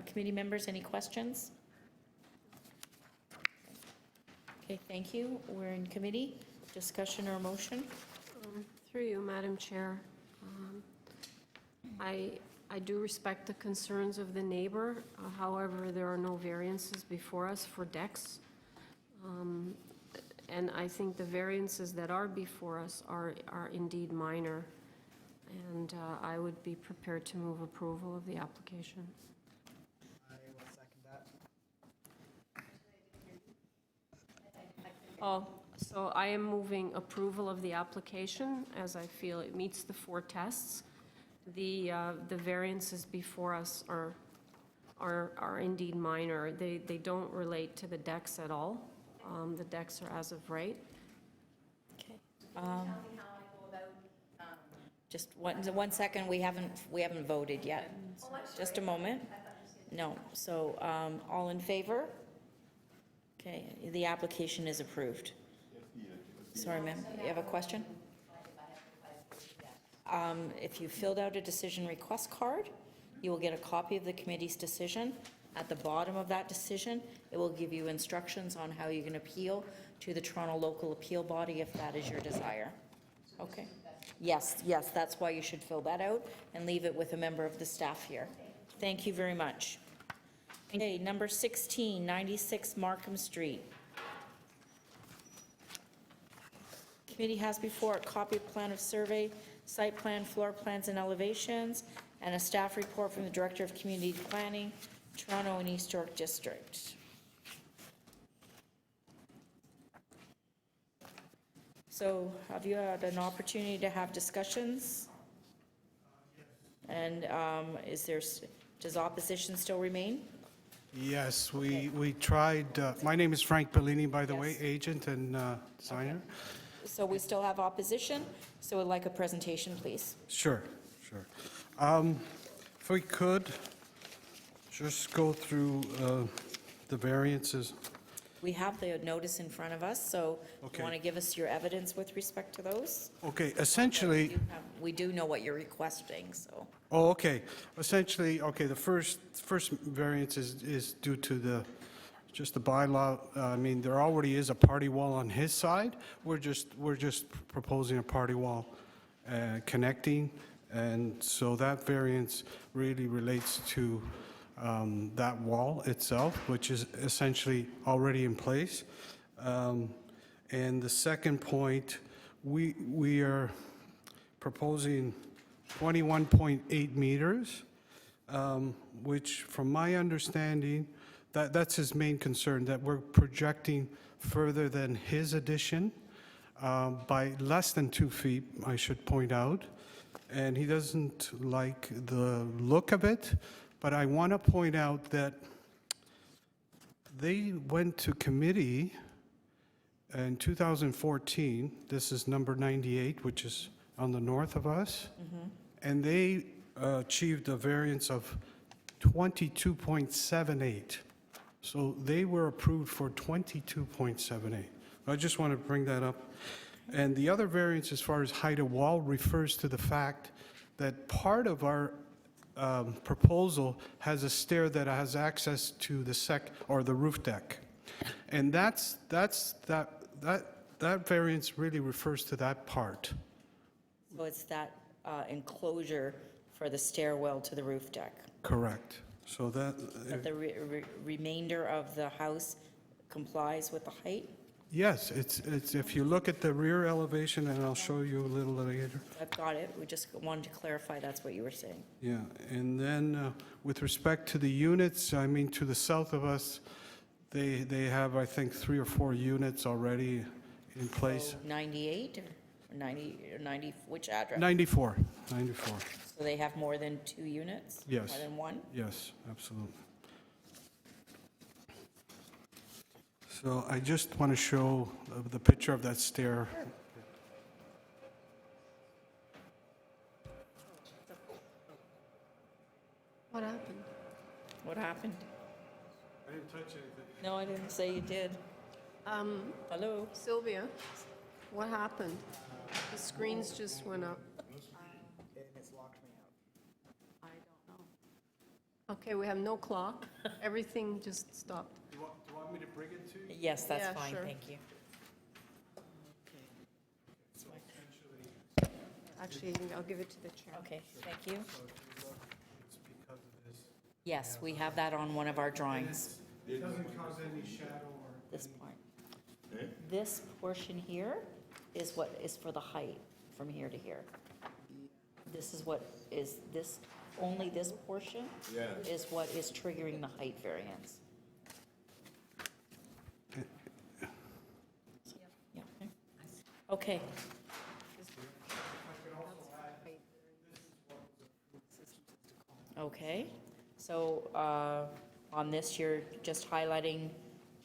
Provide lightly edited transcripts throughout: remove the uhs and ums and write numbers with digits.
Committee members, any questions? Okay, thank you. We're in committee. Discussion or motion? Through you, Madam Chair. I do respect the concerns of the neighbor. However, there are no variances before us for decks. And I think the variances that are before us are indeed minor. And I would be prepared to move approval of the application. I will second that. Oh, so I am moving approval of the application as I feel it meets the 4 tests. The variances before us are indeed minor. They don't relate to the decks at all. The decks are as of right. Okay. Just one second, we haven't voted yet. Just a moment. No, so, all in favor? Okay, the application is approved. Sorry, ma'am, you have a question? If you filled out a decision request card, you will get a copy of the committee's decision. At the bottom of that decision, it will give you instructions on how you can appeal to the Toronto Local Appeal Body if that is your desire. Okay? Yes, that's why you should fill that out and leave it with a member of the staff here. Thank you very much. Okay, number 16, 96 Markham Street. Committee has before a copy of plan of survey, site plan, floor plans and elevations, and a staff report from the Director of Community Planning, Toronto and East York District. So have you had an opportunity to have discussions? And does opposition still remain? Yes, we tried, my name is Frank Bellini, by the way, Yes. agent and designer. So we still have opposition, so I'd like a presentation, please. Sure. If we could, just go through the variances. We have the notice in front of us, so Okay. you want to give us your evidence with respect to those? Okay, essentially, We do know what you're requesting, so. oh, okay, essentially, okay, the first variance is due to just the bylaw. I mean, there already is a party wall on his side. We're just proposing a party wall connecting, and so that variance really relates to that wall itself, which is essentially already in place. And the second point, we are proposing 21.8 meters, which from my understanding, that's his main concern, that we're projecting further than his addition by less than 2 feet, I should point out. And he doesn't like the look of it, but I want to point out that they went to committee in 2014. This is number 98, which is on the north of us. And they achieved a variance of 22.78. So they were approved for 22.78. I just want to bring that up. And the other variance as far as height of wall refers to the fact that part of our proposal has a stair that has access to the roof deck. And that variance really refers to that part. So it's that enclosure for the stairwell to the roof deck. Correct. So But the remainder of the house complies with the height? yes, it's if you look at the rear elevation, and I'll show you a little later. I've got it. We just wanted to clarify that's what you were saying. Yeah, and then with respect to the units, I mean, to the south of us, they have, I think, 3 or 4 units already in place. So 98 or 90, which address? 94. So they have more than 2 units? Yes. More than one? Yes, absolutely. So I just want to show the picture of that stair. What happened? What happened? I didn't touch anything. No, I didn't say you did. Hello? Sylvia, what happened? The screens just went up. And it's locked me out. I don't know. Okay, we have no clock. Everything just stopped. Do you want me to bring it to you? Yes, that's Yeah, fine, sure. thank you. Actually, I'll give it to the chair. Okay, thank you. So if you look, it's because of this. Yes, we have that on one of our drawings, It doesn't cause any shadow or. this point. This portion here is what is for the height from here to here. This is what is, this, only this portion is what is triggering the height variance. Yeah, okay. Okay, so on this, you're just highlighting,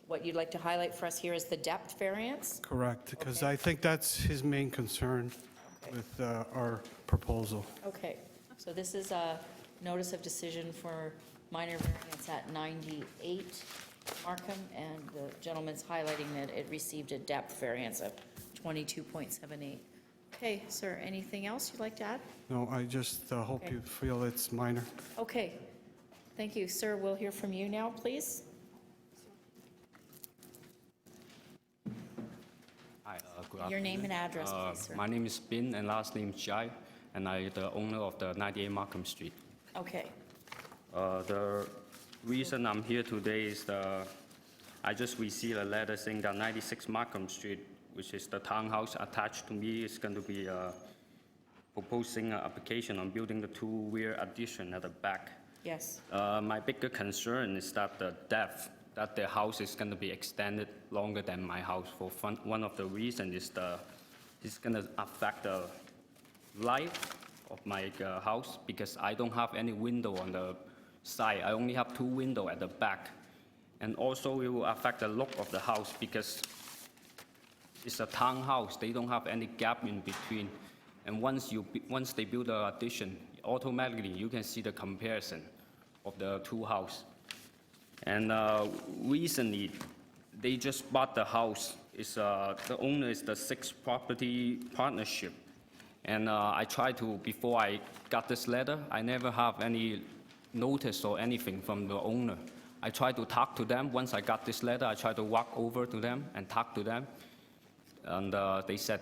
what you'd like to highlight for us here is the depth variance? Correct, because Okay. I think that's his main concern Okay. with our proposal. Okay, so this is a notice of decision for minor variance at 98 Markham, and the gentleman's highlighting that it received a depth variance of 22.78. Okay, sir, anything else you'd like to add? No, I just hope Okay. you feel it's minor. Okay, thank you. Sir, we'll hear from you now, please. Hi, good Your name afternoon. and address, please, sir. My name is Bin, and last name is Jai, and I'm the owner of the 98 Markham Street. Okay, The reason I'm here today is I just received a letter saying that 96 Markham Street, which is the townhouse attached to me, is going to be proposing an application on building the two-rear addition at the back. yes, My bigger concern is that the depth, that the house is going to be extended longer than my house. For one of the reasons is it's going to affect the life of my house, because I don't have any window on the side. I only have two windows at the back. And also it will affect the look of the house, because it's a townhouse. They don't have any gap in between. And once they build the addition, automatically you can see the comparison of the two houses. And recently, they just bought the house. The owner is the Sixth Property Partnership. And I tried to, before I got this letter, I never have any notice or anything from the owner. I tried to talk to them. Once I got this letter, I tried to walk over to them and talk to them. And they said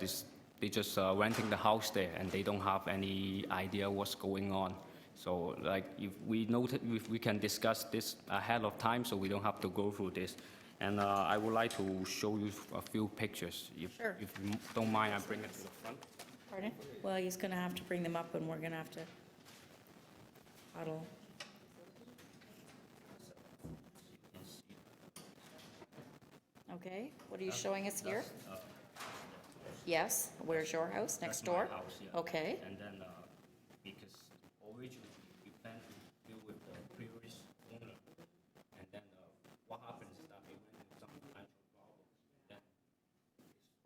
they just renting the house there, and they don't have any idea what's going on. So, like, if we can discuss this ahead of time, so we don't have to go through this. And I would like to show you a few pictures. Sure. If you don't mind, I bring it to the front. pardon? Well, he's going to have to bring them up, and we're going to have to huddle. Okay, what are you showing us here? Yes, where's your house, next door? That's my house, yeah. Okay, And then, because originally we planned to deal with the previous owner, and then what happens is that we went into some financial problems. Then,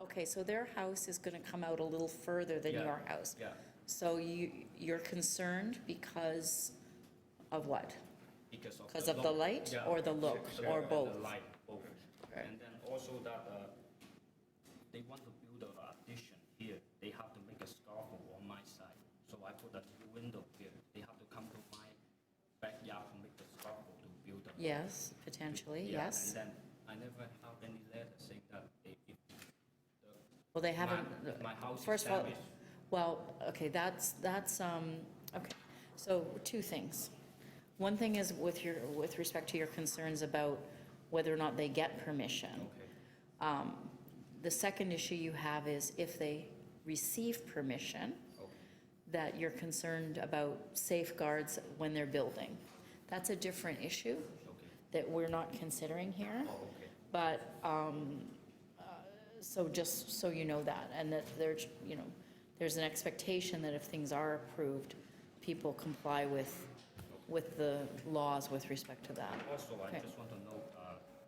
okay, so their house is going to come out a little further than Yeah. your house. yeah, So you're concerned because of what? because of the light yeah, or the look, yeah, or and both? The light, both. Right. And then also that they want to build an addition here, they have to make a scaffold on my side. So I put a window here. They have to come to my backyard to make the scaffold to build a. Yes, potentially, Yeah, yes. And then I never have any letter saying that if Well, they haven't, my house is first of all, damaged. well, okay, that's, okay. So two things. One thing is with respect to your concerns about whether or not they get permission. Okay, The second issue you have is if they receive permission, okay, that you're concerned about safeguards when they're building. That's a different issue okay. that we're not considering here. Oh, okay. But, so just so you know that, and that there's, there's an expectation that if things are approved, people comply with the laws with respect to that. Also, I Okay. just want to know,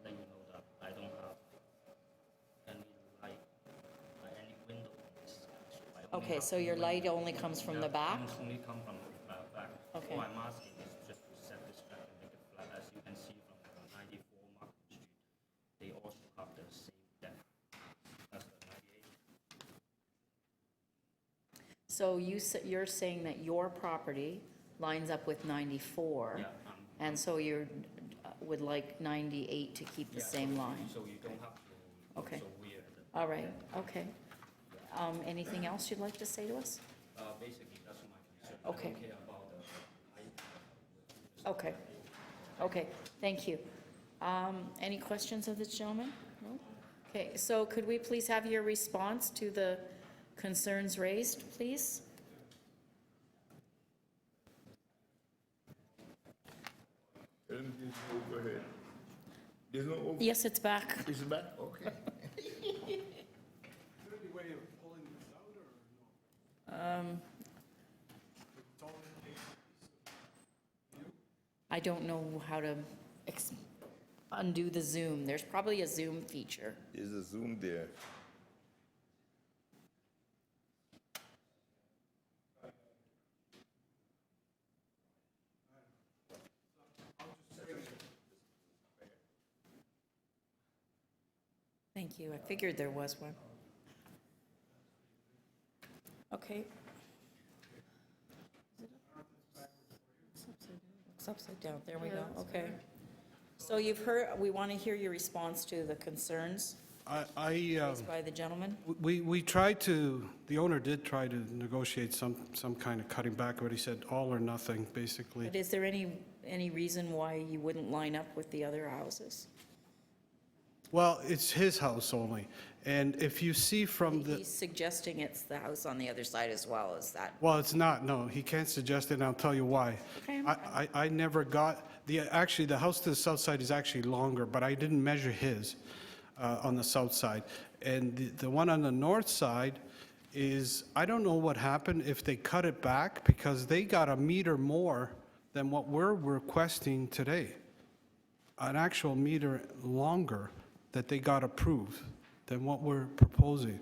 let you know that I don't have any light, any window on this side. So I only Okay, have so two your light windows. only comes from Yeah, the back? Only come from the back. Okay. All I'm asking is just to set this back and make it flat. As you can see from the 94 Markham Street, they also have the same depth as the 98. So you're saying that your property lines up with 94? Yeah, And so you're, would like 98 to keep the same line? So you don't have to Okay. look so weird. All right, okay. Anything else you'd like to say to us? Basically, that's my concern. Okay. I don't care about the height. Okay, okay, thank you. Any questions of this gentleman? No? Okay, so could we please have your response to the concerns raised, please? There's no overhead. There's no over, Yes, it's back. it's back, okay. I don't know how to undo the Zoom. There's probably a Zoom feature. There's a zoom there. Thank you. I figured there was one. Okay. It's upside down. There we go. Okay. So you've heard, we want to hear your response to the concerns I, raised by the gentleman. we tried to, the owner did try to negotiate some kind of cutting back, but he said all or nothing, basically. But is there any reason why you wouldn't line up with the other houses? Well, it's his house only, and if you see from the, He's suggesting it's the house on the other side as well, is that? well, it's not, no, he can't suggest it, and I'll tell you why. Okay. I never got, actually, the house to the south side is actually longer, but I didn't measure his on the south side. And the one on the north side is, I don't know what happened, if they cut it back, because they got a meter more than what we're requesting today. An actual meter longer that they got approved than what we're proposing.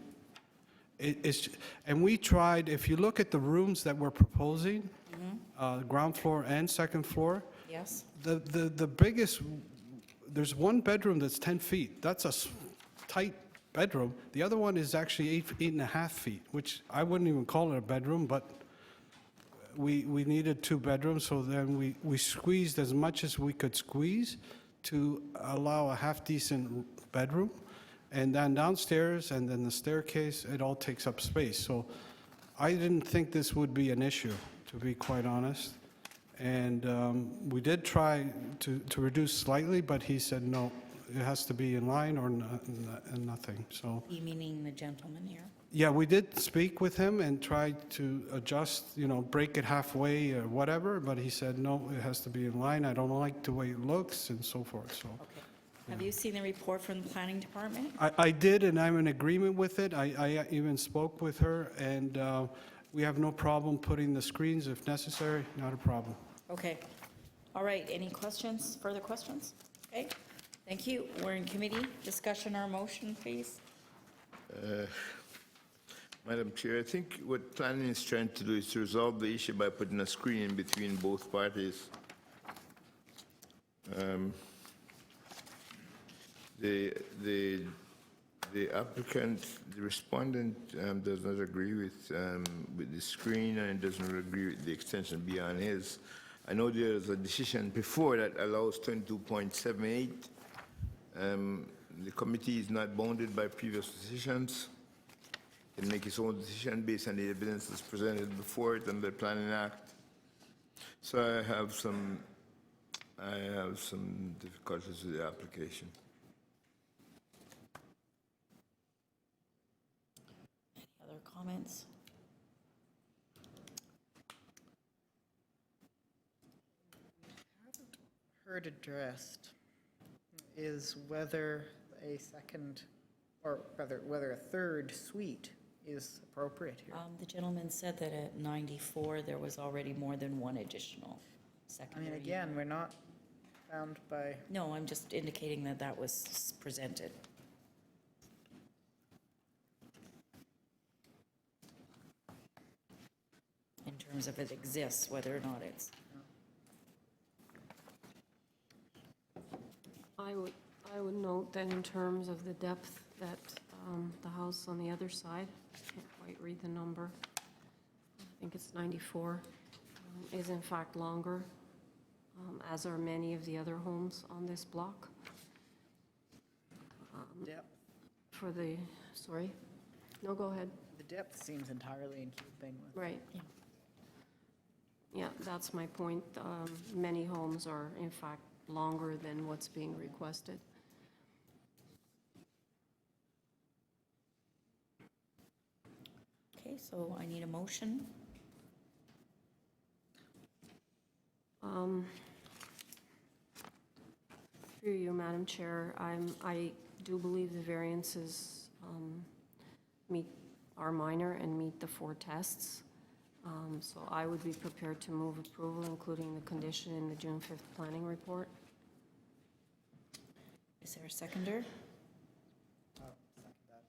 And we tried, if you look at the rooms that we're proposing, ground floor and second floor, Yes? the biggest, there's one bedroom that's 10 feet. That's a tight bedroom. The other one is actually 8.5 feet, which I wouldn't even call it a bedroom, but we needed 2 bedrooms, so then we squeezed as much as we could squeeze to allow a half-decent bedroom. And then downstairs, and then the staircase, it all takes up space. So I didn't think this would be an issue, to be quite honest. And we did try to reduce slightly, but he said, no, it has to be in line or nothing, so. You meaning the gentleman here? Yeah, we did speak with him and tried to adjust, break it halfway or whatever, but he said, no, it has to be in line. I don't like the way it looks and so forth, so. Okay. Have you seen the report from the planning department? I did, and I'm in agreement with it. I even spoke with her, and we have no problem putting the screens if necessary, not a problem. Okay. All right, any questions, further questions? Okay, thank you. We're in committee. Discussion or motion, please? Madam Chair, I think what planning is trying to do is to resolve the issue by putting a screen in between both parties. The applicant, the respondent does not agree with the screen and doesn't agree with the extension beyond his. I know there's a decision before that allows 22.78. The committee is not bounded by previous decisions. It can make its own decision based on the evidence that's presented before it under the Planning Act. So I have some difficulties with the application. Any other comments? Heard addressed is whether a second, or rather, whether a third suite is appropriate here. The gentleman said that at 94, there was already more than one additional I secondary. mean, again, we're not bound by, No, I'm just indicating that that was presented. In terms of it exists, whether or not it's, I would note that in terms of the depth that the house on the other side, I can't quite read the number, I think it's 94, is in fact longer. as are many of the other homes on this block. Depth, For the, sorry? No, go ahead. the depth seems entirely in keeping with. Right. Yeah, that's my point. Many homes are in fact longer than what's being requested. Okay, so I need a motion. Through you, Madam Chair, I do believe the variances are minor and meet the 4 tests. So I would be prepared to move approval, including the condition in the June 5th planning report. Is there a seconder? Oh, second that.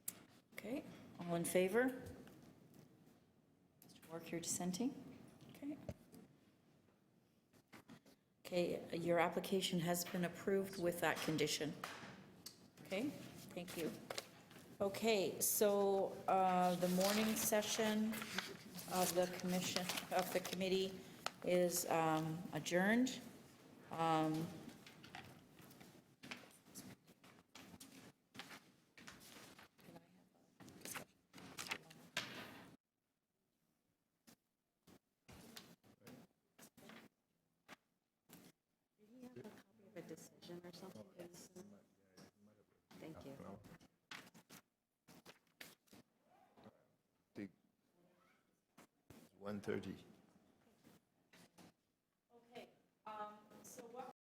Okay, all in favor? Mr. Wark, you're dissenting? Okay. Okay, your application has been approved with that condition. Okay, thank you. Okay, so the morning session of the committee is adjourned. A decision or something? Thank you. 1:30.